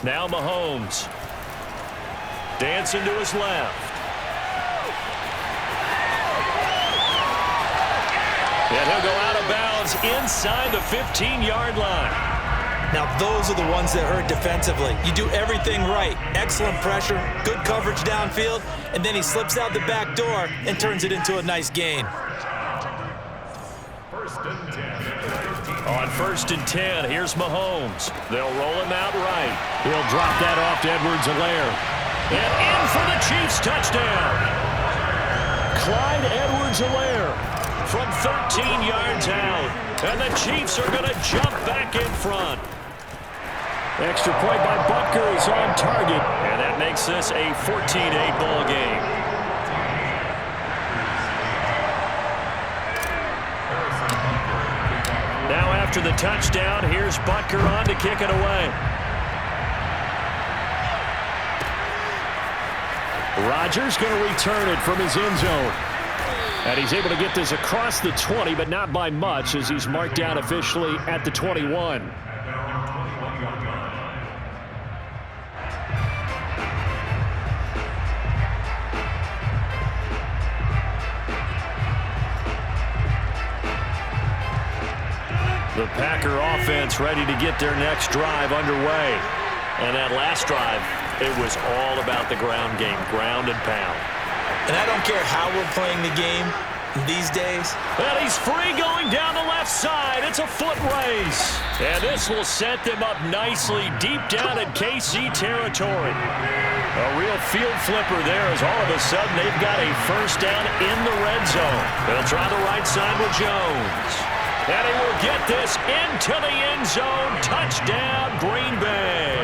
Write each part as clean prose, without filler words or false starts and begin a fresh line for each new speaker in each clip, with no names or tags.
Now Mahomes. Dancing to his left. And he'll go out of bounds inside the 15-yard line.
Now, those are the ones that hurt defensively. You do everything right. Excellent pressure, good coverage downfield, and then he slips out the back door and turns it into a nice gain.
On 1st and 10, here's Mahomes. They'll roll him out right. He'll drop that off to Edwards-Helaire. And in for the Chiefs touchdown. Clyde Edwards-Helaire from 13 yards out. And the Chiefs are going to jump back in front. Extra point by Butker is on target. And that makes this a 14-8 ball game. Now after the touchdown, here's Butker on to kick it away. Rodgers going to return it from his end zone. And he's able to get this across the 20, but not by much as he's marked down officially at the 21. The Packer offense ready to get their next drive underway. And that last drive, it was all about the ground game, ground and pound.
And I don't care how we're playing the game these days.
And he's free going down the left side. It's a foot race. And this will set them up nicely deep down in KC territory. A real field flipper there as all of a sudden they've got a first down in the red zone. They'll try the right side with Jones. And he will get this into the end zone. Touchdown, Green Bay.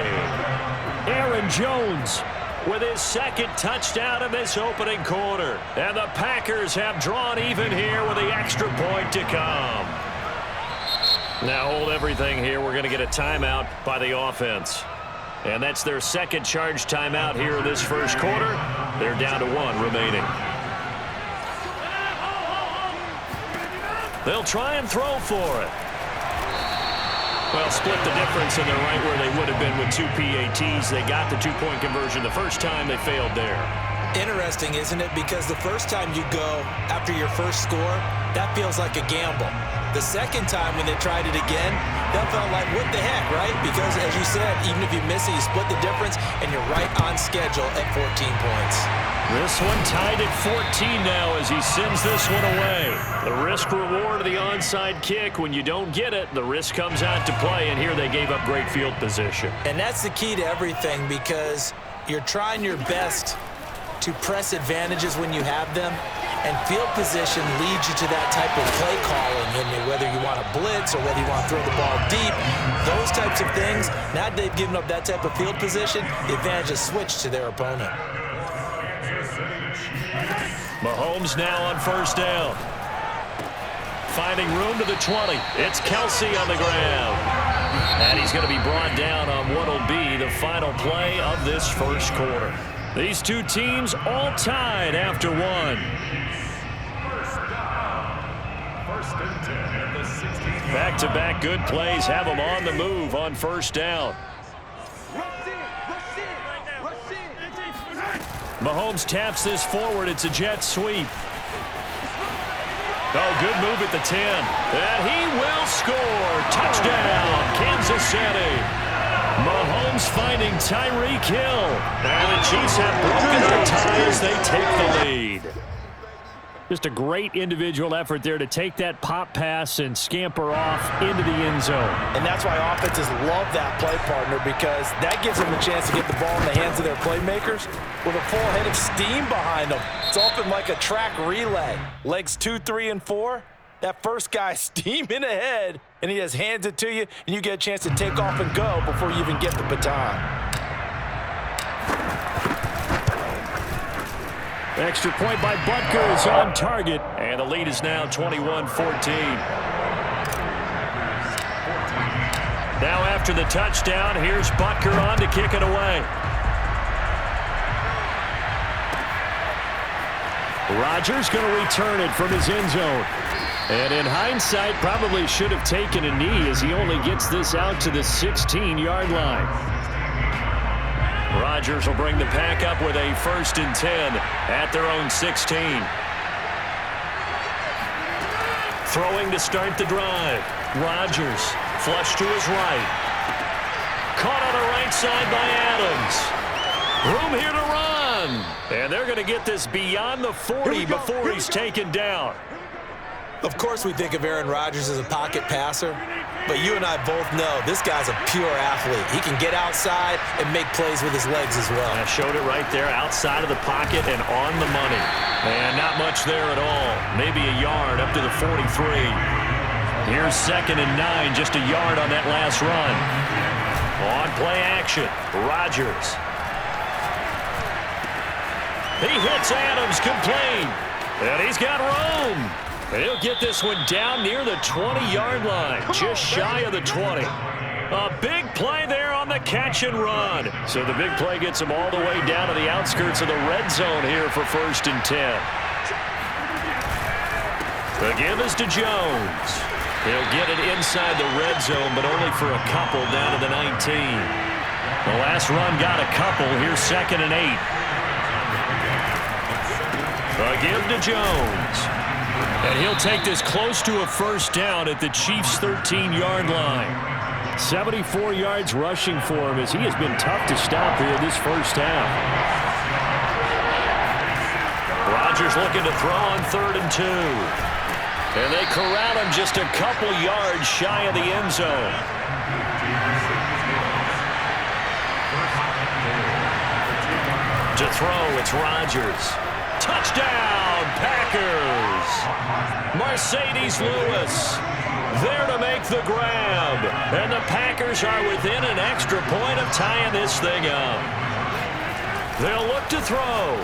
Aaron Jones with his second touchdown of this opening quarter. And the Packers have drawn even here with the extra point to come. Now hold everything here. We're going to get a timeout by the offense. And that's their second charge timeout here in this first quarter. They're down to 1 remaining. They'll try and throw for it. Well, split the difference, and they're right where they would have been with 2 PATs. They got the 2-point conversion the first time. They failed there.
Interesting, isn't it? Because the first time you go after your first score, that feels like a gamble. The second time when they tried it again, that felt like, what the heck, right? Because, as you said, even if you miss it, you split the difference, and you're right on schedule at 14 points.
This one tied at 14 now as he sends this one away. The risk-reward of the onside kick. When you don't get it, the risk comes out to play, and here they gave up great field position.
And that's the key to everything because you're trying your best to press advantages when you have them, and field position leads you to that type of play calling, and whether you want to blitz or whether you want to throw the ball deep, those types of things. Now they've given up that type of field position, the advantage is switched to their opponent.
Mahomes now on first down. Finding room to the 20. It's Kelsey on the ground. And he's going to be brought down on what will be the final play of this first quarter. These two teams all tied after 1. Back-to-back good plays have them on the move on first down. Mahomes taps this forward. It's a jet sweep. Oh, good move at the 10. And he will score. Touchdown, Kansas City. Mahomes finding Tyreek Hill. And the Chiefs have broken their tie as they take the lead. Just a great individual effort there to take that pop pass and scamper off into the end zone.
And that's why offenses love that play partner, because that gives them a chance to get the ball in the hands of their playmakers with a full head of steam behind them. It's often like a track relay. Legs 2, 3, and 4. That first guy steaming ahead, and he just hands it to you, and you get a chance to take off and go before you even get the baton.
Extra point by Butker is on target, and the lead is now 21-14. Now after the touchdown, here's Butker on to kick it away. Rodgers going to return it from his end zone. And in hindsight, probably should have taken a knee as he only gets this out to the 16-yard line. Rodgers will bring the pack up with a 1st and 10 at their own 16. Throwing to start the drive. Rodgers, flush to his right. Caught on the right side by Adams. Room here to run. And they're going to get this beyond the 40 before he's taken down.
Of course we think of Aaron Rodgers as a pocket passer, but you and I both know this guy's a pure athlete. He can get outside and make plays with his legs as well.
I showed it right there, outside of the pocket and on the money. And not much there at all. Maybe a yard up to the 43. Here's 2nd and 9, just a yard on that last run. On play action, Rodgers. He hits Adams complete. And he's got room. And he'll get this one down near the 20-yard line, just shy of the 20. A big play there on the catch and run. So the big play gets him all the way down to the outskirts of the red zone here for 1st and 10. The give is to Jones. He'll get it inside the red zone, but only for a couple down to the 19. The last run got a couple. Here's 2nd and 8. The give to Jones. And he'll take this close to a 1st down at the Chiefs' 13-yard line. 74 yards rushing for him as he has been tough to stop here this first half. Rodgers looking to throw on 3rd and 2. And they corral him just a couple yards shy of the end zone. To throw, it's Rodgers. Touchdown, Packers! Mercedes Lewis there to make the grab. And the Packers are within an extra point of tying this thing up. They'll look to throw.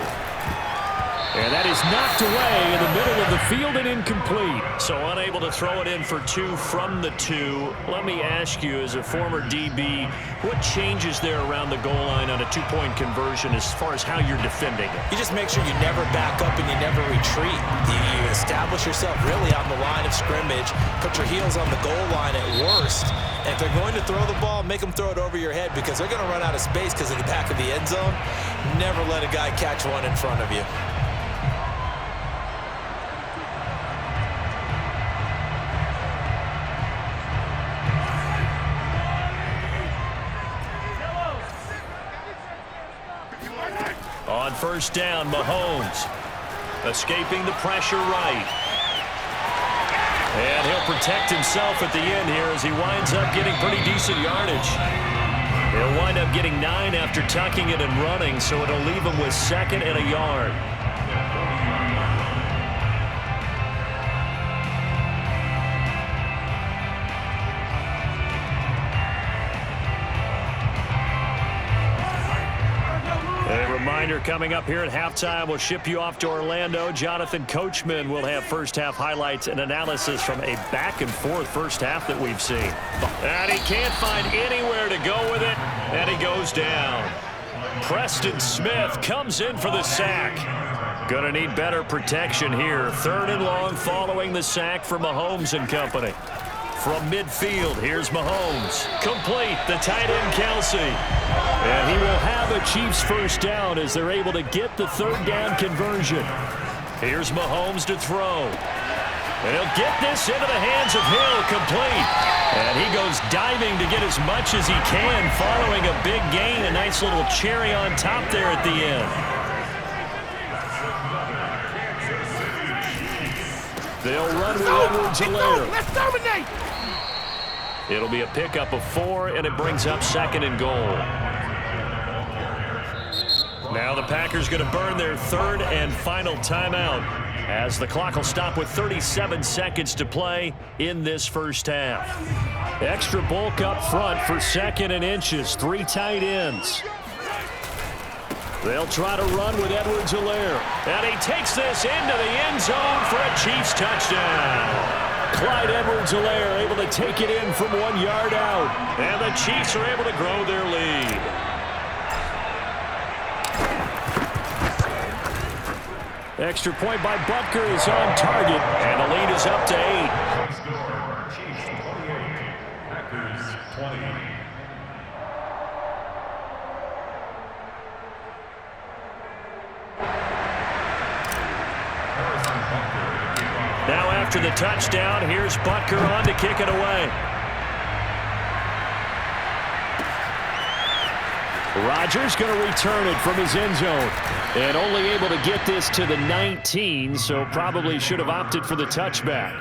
And that is knocked away in the middle of the field and incomplete. So unable to throw it in for 2 from the 2. Let me ask you, as a former DB, what changes there around the goal line on a 2-point conversion as far as how you're defending it?
You just make sure you never back up and you never retreat. You establish yourself really on the line of scrimmage, put your heels on the goal line at worst. And if they're going to throw the ball, make them throw it over your head because they're going to run out of space because of the back of the end zone. Never let a guy catch one in front of you.
On 1st down, Mahomes escaping the pressure right. And he'll protect himself at the end here as he winds up getting pretty decent yardage. He'll wind up getting 9 after tucking it and running, so it'll leave him with 2nd and a yard. Reminder coming up here at halftime, we'll ship you off to Orlando. Jonathan Coachman will have first half highlights and analysis from a back-and-forth first half that we've seen. And he can't find anywhere to go with it, and he goes down. Preston Smith comes in for the sack. Gonna need better protection here. 3rd and long following the sack for Mahomes and company. From midfield, here's Mahomes. Complete, the tight end Kelsey. And he will have a Chiefs first down as they're able to get the 3rd down conversion. Here's Mahomes to throw. And he'll get this into the hands of Hill, complete. And he goes diving to get as much as he can following a big gain. A nice little cherry on top there at the end. They'll run with Edwards-Helaire.
Let's dominate!
It'll be a pickup of 4, and it brings up 2nd and goal. Now the Packers going to burn their 3rd and final timeout as the clock will stop with 37 seconds to play in this first half. Extra bulk up front for 2nd and inches. 3 tight ends. They'll try to run with Edwards-Helaire. And he takes this into the end zone for a Chiefs touchdown. Clyde Edwards-Helaire able to take it in from 1 yard out. And the Chiefs are able to grow their lead. Extra point by Butker is on target. And the lead is up to 8.
Chiefs 28, Packers 20.
after the touchdown. Here's Butker on to kick it away. Rodgers going to return it from his end zone. And only able to get this to the 19, so probably should have opted for the touchback.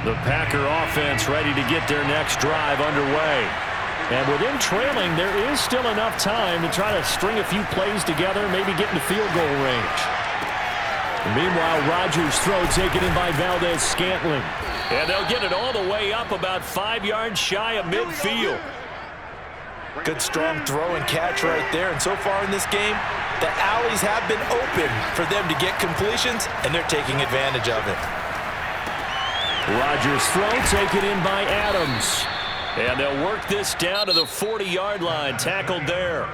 The Packer offense ready to get their next drive underway. And with him trailing, there is still enough time to try to string a few plays together, maybe get into field goal range. Meanwhile, Rodgers' throw taken in by Valdez-Scantling. And they'll get it all the way up about 5 yards shy of midfield.
Good strong throw and catch right there. And so far in this game, the alleys have been open for them to get completions, and they're taking advantage of it.
Rodgers' throw taken in by Adams. And they'll work this down to the 40-yard line, tackled there.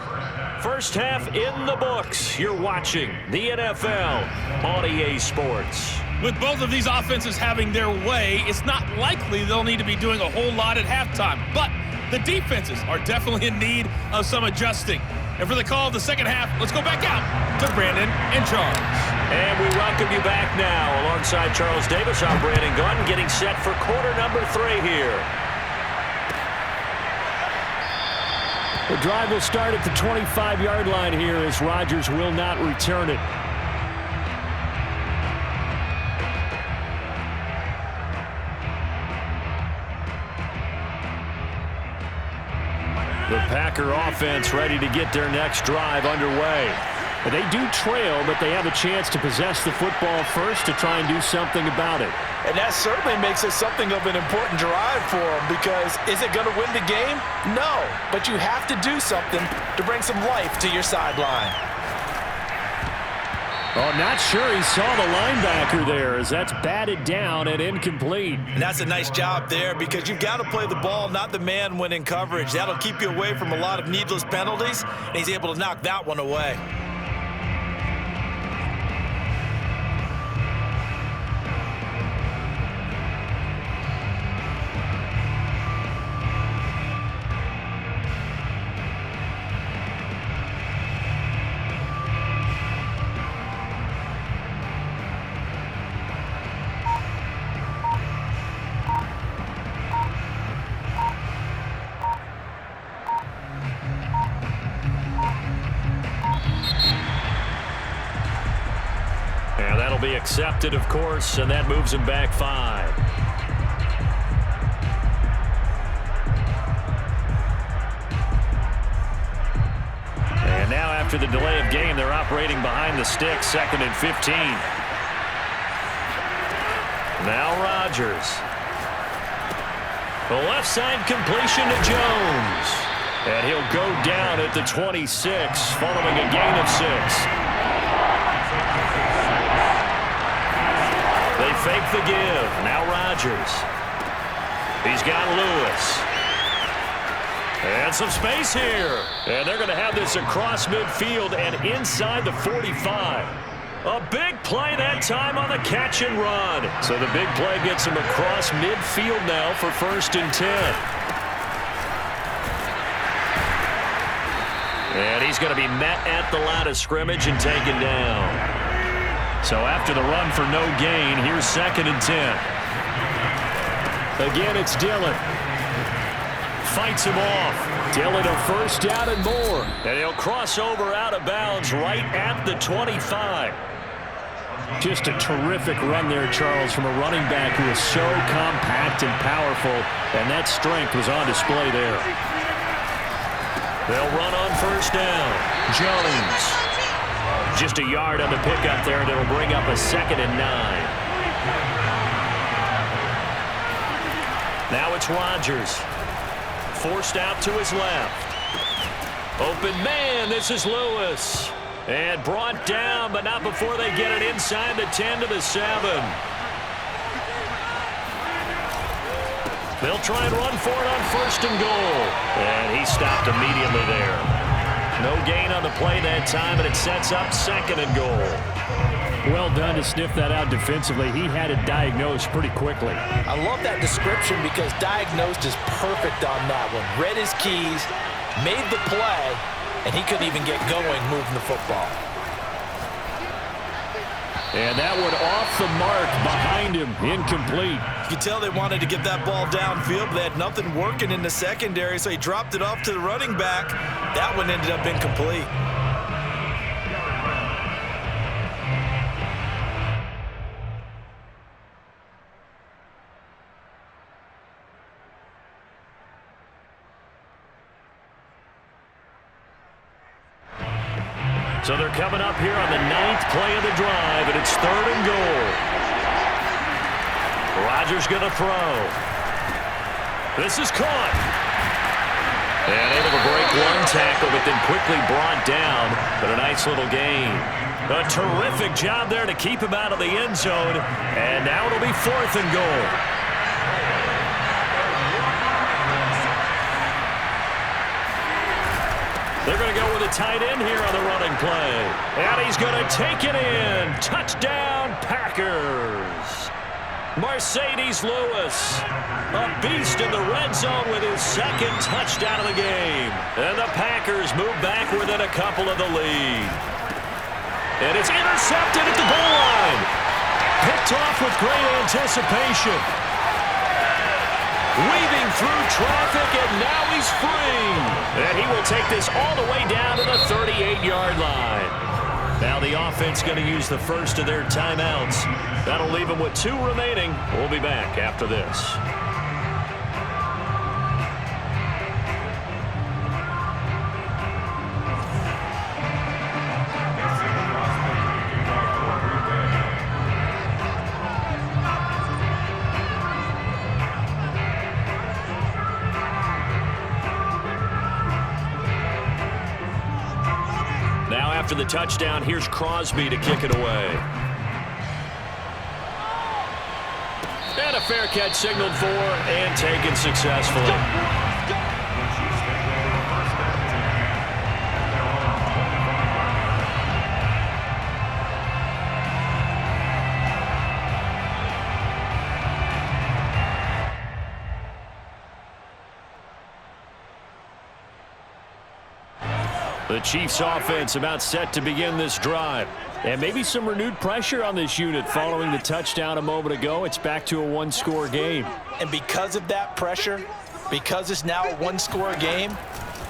First half in the books. You're watching the NFL on EA Sports.
With both of these offenses having their way, it's not likely they'll need to be doing a whole lot at halftime. But the defenses are definitely in need of some adjusting. And for the call of the second half, let's go back out to Brandon and Charles.
And we welcome you back now. Alongside Charles Davis, I'm Brandon Gunn, getting set for quarter number 3 here. The drive will start at the 25-yard line here as Rodgers will not return it. The Packer offense ready to get their next drive underway. They do trail, but they have a chance to possess the football first to try and do something about it.
And that certainly makes it something of an important drive for them, because is it going to win the game? No, but you have to do something to bring some life to your sideline.
Oh, not sure he saw the linebacker there, as that's batted down and incomplete.
And that's a nice job there, because you've got to play the ball, not the man when in coverage. That'll keep you away from a lot of needless penalties, and he's able to knock that one away.
Be accepted, of course, and that moves him back 5. And now after the delay of game, they're operating behind the sticks, 2nd and 15. Now Rodgers. The left side completion to Jones. And he'll go down at the 26 following a gain of 6. They fake the give. Now Rodgers. He's got Lewis. And some space here. And they're going to have this across midfield and inside the 45. A big play that time on the catch and run. So the big play gets him across midfield now for 1st and 10. And he's going to be met at the line of scrimmage and taken down. So after the run for no gain, here's 2nd and 10. Again, it's Dillon. Fights him off. Dillon a first down and more. And he'll cross over out of bounds right at the 25. Just a terrific run there, Charles, from a running back who is so compact and powerful, and that strength was on display there. They'll run on 1st down. Jones. Just a yard on the pickup there, and it'll bring up a 2nd and 9. Now it's Rodgers. Forced out to his left. Open man, this is Lewis. And brought down, but not before they get it inside the 10 to the 7. They'll try and run for it on 1st and goal. And he stopped immediately there. No gain on the play that time, and it sets up 2nd and goal. Well done to sniff that out defensively. He had it diagnosed pretty quickly.
I love that description, because diagnosed is perfect on that one. Read his keys, made the play, and he couldn't even get going moving the football.
And that one off the mark behind him, incomplete.
You can tell they wanted to get that ball downfield, but they had nothing working in the secondary, so he dropped it off to the running back. That one ended up incomplete.
So they're coming up here on the 9th play of the drive, and it's 3rd and goal. Rodgers going to throw. This is caught. And able to break one tackle, but then quickly brought down. But a nice little gain. A terrific job there to keep him out of the end zone. And now it'll be 4th and goal. They're going to go with a tight end here on the running play. And he's going to take it in. Touchdown, Packers. Mercedes Lewis, a beast in the red zone with his 2nd touchdown of the game. And the Packers move back within a couple of the lead. And it's intercepted at the goal line. Picked off with great anticipation. Weaving through traffic, and now he's free. And he will take this all the way down to the 38-yard line. Now the offense going to use the first of their timeouts. That'll leave them with 2 remaining. We'll be back after this. After the touchdown, here's Crosby to kick it away. And a fair catch signaled for and taken successfully. The Chiefs offense about set to begin this drive. And maybe some renewed pressure on this unit following the touchdown a moment ago. It's back to a 1-score game.
And because of that pressure, because it's now a 1-score game,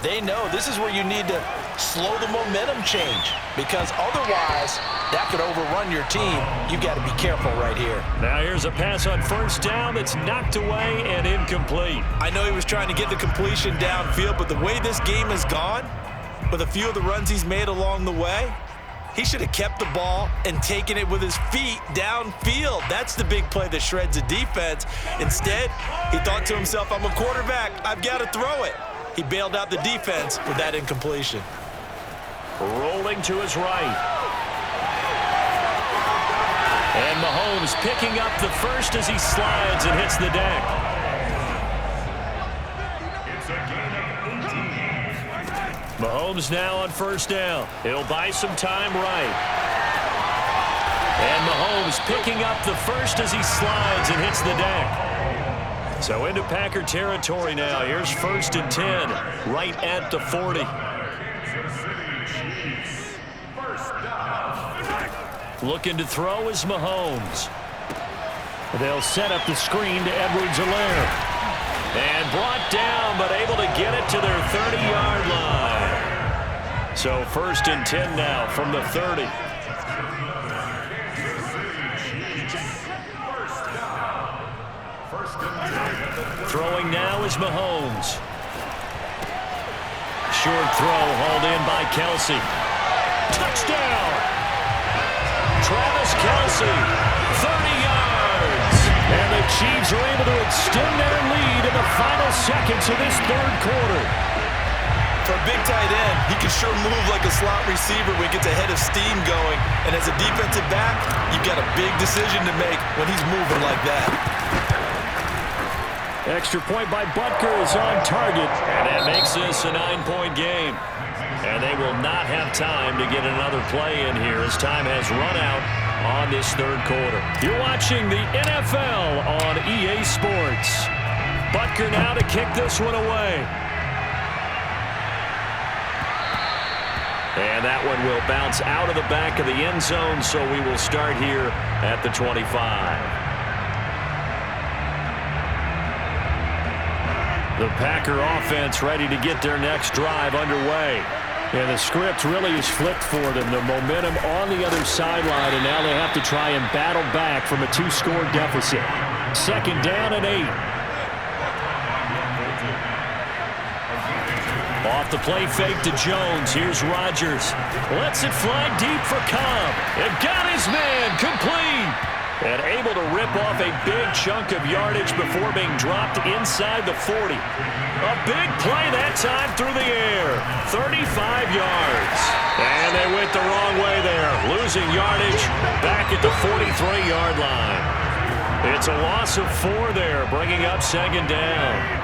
they know this is where you need to slow the momentum change. Because otherwise, that could overrun your team. You've got to be careful right here.
Now here's a pass on 1st down that's knocked away and incomplete.
I know he was trying to get the completion downfield, but the way this game has gone, with a few of the runs he's made along the way, he should have kept the ball and taken it with his feet downfield. That's the big play that shreds a defense. Instead, he thought to himself, I'm a quarterback. I've got to throw it. He bailed out the defense with that incompletion.
Rolling to his right. And Mahomes picking up the first as he slides and hits the deck. Mahomes now on 1st down. He'll buy some time right. And Mahomes picking up the first as he slides and hits the deck. So into Packer territory now. Here's 1st and 10, right at the 40. Looking to throw is Mahomes. They'll set up the screen to Edwards-Helaire. And brought down, but able to get it to their 30-yard line. So 1st and 10 now from the 30. Throwing now is Mahomes. Short throw hauled in by Kelsey. Touchdown! Travis Kelsey, 30 yards. And the Chiefs are able to extend their lead in the final seconds of this 3rd quarter.
For a big tight end, he can sure move like a slot receiver when he gets a head of steam going. And as a defensive back, you've got a big decision to make when he's moving like that.
Extra point by Butker is on target. And that makes this a 9-point game. And they will not have time to get another play in here as time has run out on this 3rd quarter. You're watching the NFL on EA Sports. Butker now to kick this one away. And that one will bounce out of the back of the end zone, so we will start here at the 25. The Packer offense ready to get their next drive underway. And the script really is flipped for them. The momentum on the other sideline, and now they have to try and battle back from a 2-score deficit. Second down and 8. Off the play fake to Jones. Here's Rodgers. Lets it fly deep for Cobb. And got his man complete. And able to rip off a big chunk of yardage before being dropped inside the 40. A big play that time through the air. 35 yards. And they went the wrong way there. Losing yardage back at the 43-yard line. It's a loss of 4 there, bringing up second down.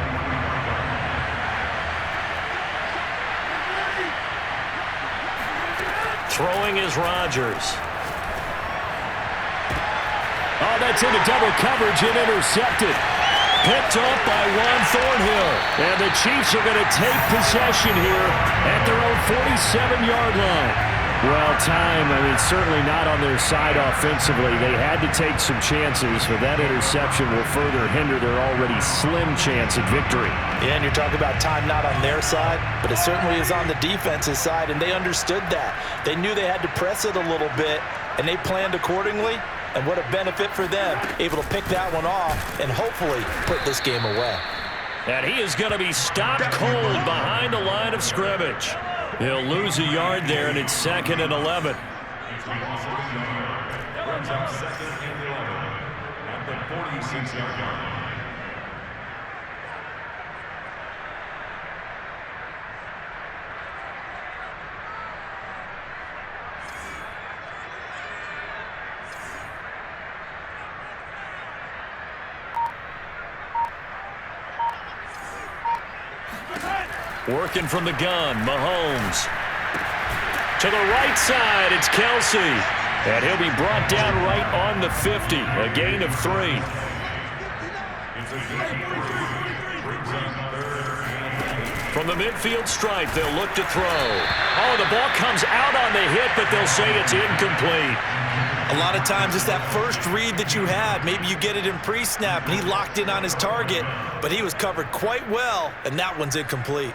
Throwing is Rodgers. Oh, that's into double coverage and intercepted. Picked off by Juan Thornhill. And the Chiefs are going to take possession here at their own 47-yard line. Well, certainly not on their side offensively. They had to take some chances, but that interception will further hinder their already slim chance at victory.
Yeah, and you're talking about time not on their side, but it certainly is on the defense's side, and they understood that. They knew they had to press it a little bit, and they planned accordingly. And what a benefit for them, able to pick that one off and hopefully put this game away.
And he is going to be stopped cold behind the line of scrimmage. He'll lose a yard there, and it's 2nd and 11.
Second and 11 at the 46-yard line.
Working from the gun, Mahomes. To the right side, it's Kelsey. And he'll be brought down right on the 50. A gain of 3. From the midfield stripe, they'll look to throw. Oh, the ball comes out on the hit, but they'll say it's incomplete.
A lot of times it's that first read that you had. Maybe you get it in pre-snap, and he locked in on his target, but he was covered quite well, and that one's incomplete.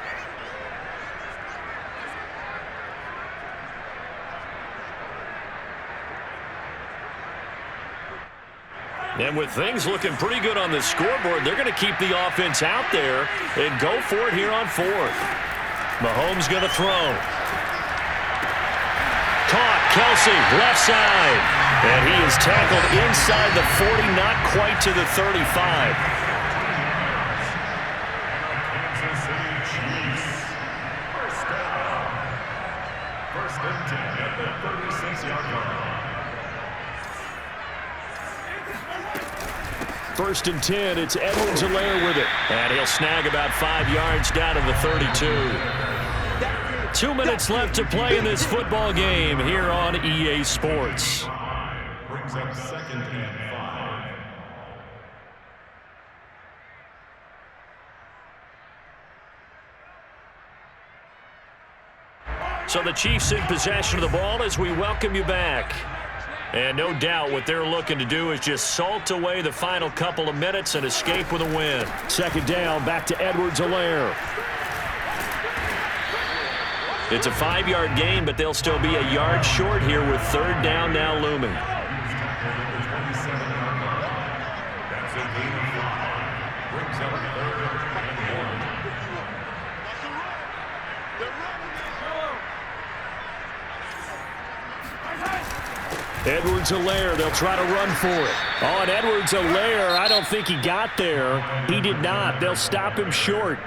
And with things looking pretty good on the scoreboard, they're going to keep the offense out there and go for it here on 4th. Mahomes going to throw. Caught, Kelsey, left side. And he is tackled inside the 40, not quite to the 35.
First and 10 at the 36-yard line.
First and 10, it's Edwards-Helaire with it. And he'll snag about 5 yards down to the 32. 2 minutes left to play in this football game here on EA Sports.
Brings up 2nd and 5.
So the Chiefs in possession of the ball as we welcome you back. And no doubt what they're looking to do is just salt away the final couple of minutes and escape with a win. Second down, back to Edwards-Helaire. It's a 5-yard gain, but they'll still be a yard short here with 3rd down now looming.
That's a gain of 5. Brings up 3rd and 1.
Edwards-Helaire, they'll try to run for it. Oh, and Edwards-Helaire, I don't think he got there. He did not. They'll stop him short.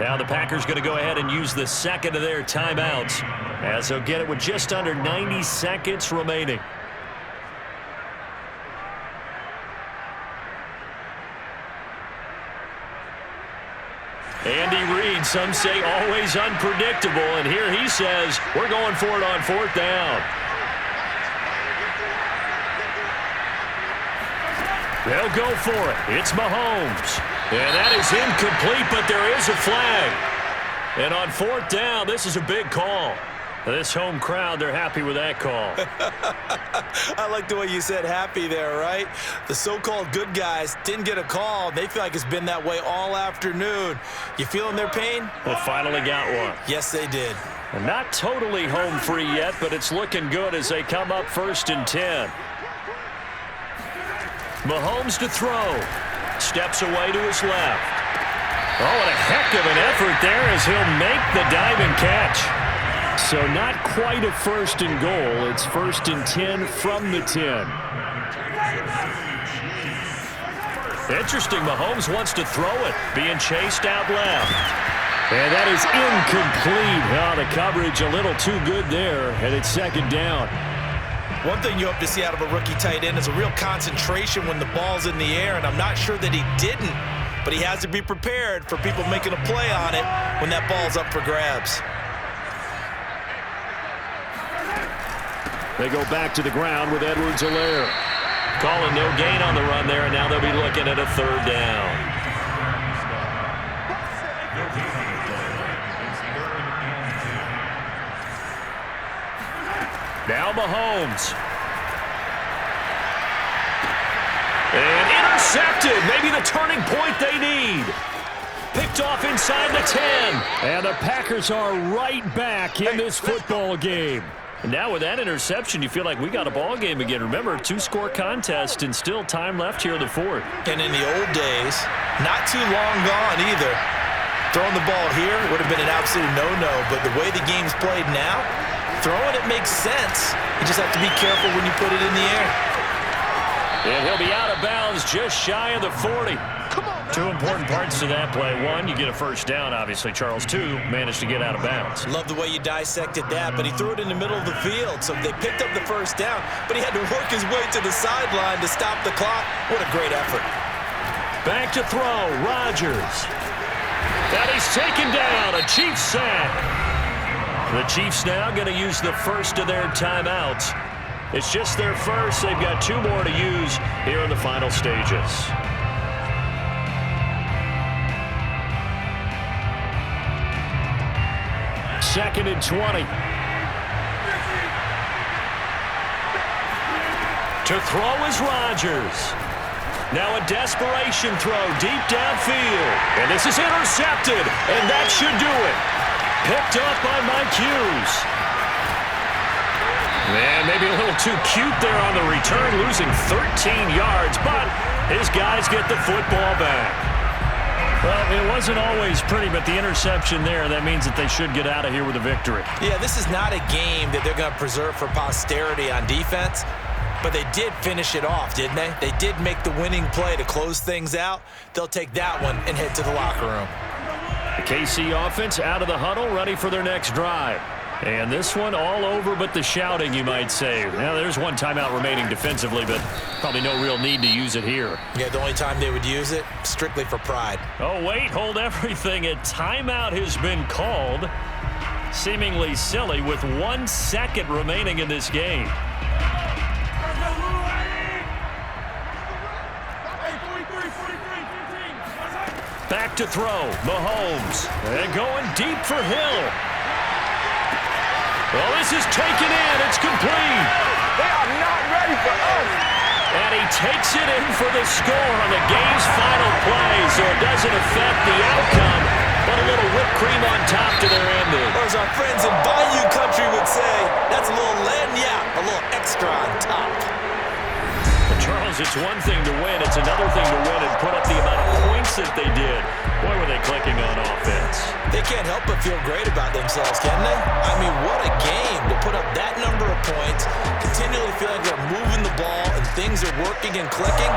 Now the Packers going to go ahead and use the second of their timeouts as they'll get it with just under 90 seconds remaining. Andy Reid, some say always unpredictable, and here he says we're going for it on 4th down. They'll go for it. It's Mahomes. And that is incomplete, but there is a flag. And on 4th down, this is a big call. This home crowd, they're happy with that call.
I like the way you said happy there, right? The so-called good guys didn't get a call. They feel like it's been that way all afternoon. You feeling their pain?
They finally got one.
Yes, they did.
And not totally home free yet, but it's looking good as they come up 1st and 10. Mahomes to throw. Steps away to his left. Oh, what a heck of an effort there as he'll make the diving catch. So not quite a 1st and goal. It's 1st and 10 from the 10. Interesting. Mahomes wants to throw it. Being chased out left. And that is incomplete. Oh, the coverage a little too good there. And it's 2nd down.
One thing you hope to see out of a rookie tight end is a real concentration when the ball's in the air, and I'm not sure that he didn't, but he has to be prepared for people making a play on it when that ball's up for grabs.
They go back to the ground with Edwards-Helaire. Calling no gain on the run there, and now they'll be looking at a 3rd down. Now Mahomes. And intercepted. Maybe the turning point they need. Picked off inside the 10. And the Packers are right back in this football game. And now with that interception, you feel like we got a ball game again. Remember, 2-score contest and still time left here in the 4th.
And in the old days, not too long gone either. Throwing the ball here would have been an absolute no-no, but the way the game's played now, throwing it makes sense. You just have to be careful when you put it in the air.
And he'll be out of bounds just shy of the 40. Two important parts to that play. One, you get a 1st down, obviously. Charles, 2, managed to get out of bounds.
Love the way you dissected that, but he threw it in the middle of the field. So they picked up the 1st down, but he had to work his way to the sideline to stop the clock. What a great effort.
Back to throw, Rodgers. And he's taken down, a Chiefs sack. The Chiefs now going to use the 1st of their timeouts. It's just their 1st. They've got 2 more to use here in the final stages. 2nd and 20. To throw is Rodgers. Now a desperation throw deep downfield. And this is intercepted. And that should do it. Picked up by Mike Hughes. Man, maybe a little too cute there on the return, losing 13 yards, but his guys get the football back. Well, it wasn't always pretty, but the interception there, that means that they should get out of here with a victory.
Yeah, this is not a game that they're going to preserve for posterity on defense, but they did finish it off, didn't they? They did make the winning play to close things out. They'll take that one and head to the locker room.
The KC offense out of the huddle, ready for their next drive. And this one all over but the shouting, you might say. Now, there's one timeout remaining defensively, but probably no real need to use it here.
Yeah, the only time they would use it, strictly for pride.
Oh, wait, hold everything. A timeout has been called. Seemingly silly with 1 second remaining in this game. Back to throw, Mahomes. And going deep for Hill. Well, this is taken in. It's complete.
They are not ready for us.
And he takes it in for the score on the game's final play, so it doesn't affect the outcome, but a little whipped cream on top to their ending.
Or as our friends in Bayou Country would say, that's a little lagniappe, a little extra on top.
Well, Charles, it's one thing to win. It's another thing to win and put up the amount of points that they did. Boy, were they clicking on offense.
They can't help but feel great about themselves, can they? I mean, what a game to put up that number of points, continually feel like they're moving the ball and things are working and clicking.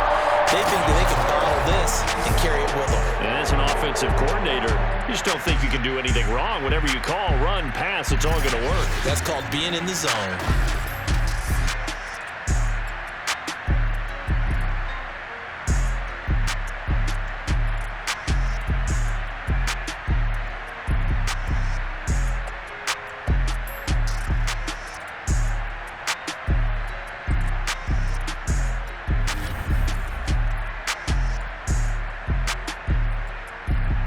They think that they can bottle this and carry it with them.
And as an offensive coordinator, you just don't think you can do anything wrong. Whatever you call, run, pass, it's all going to work.
That's called being in the zone.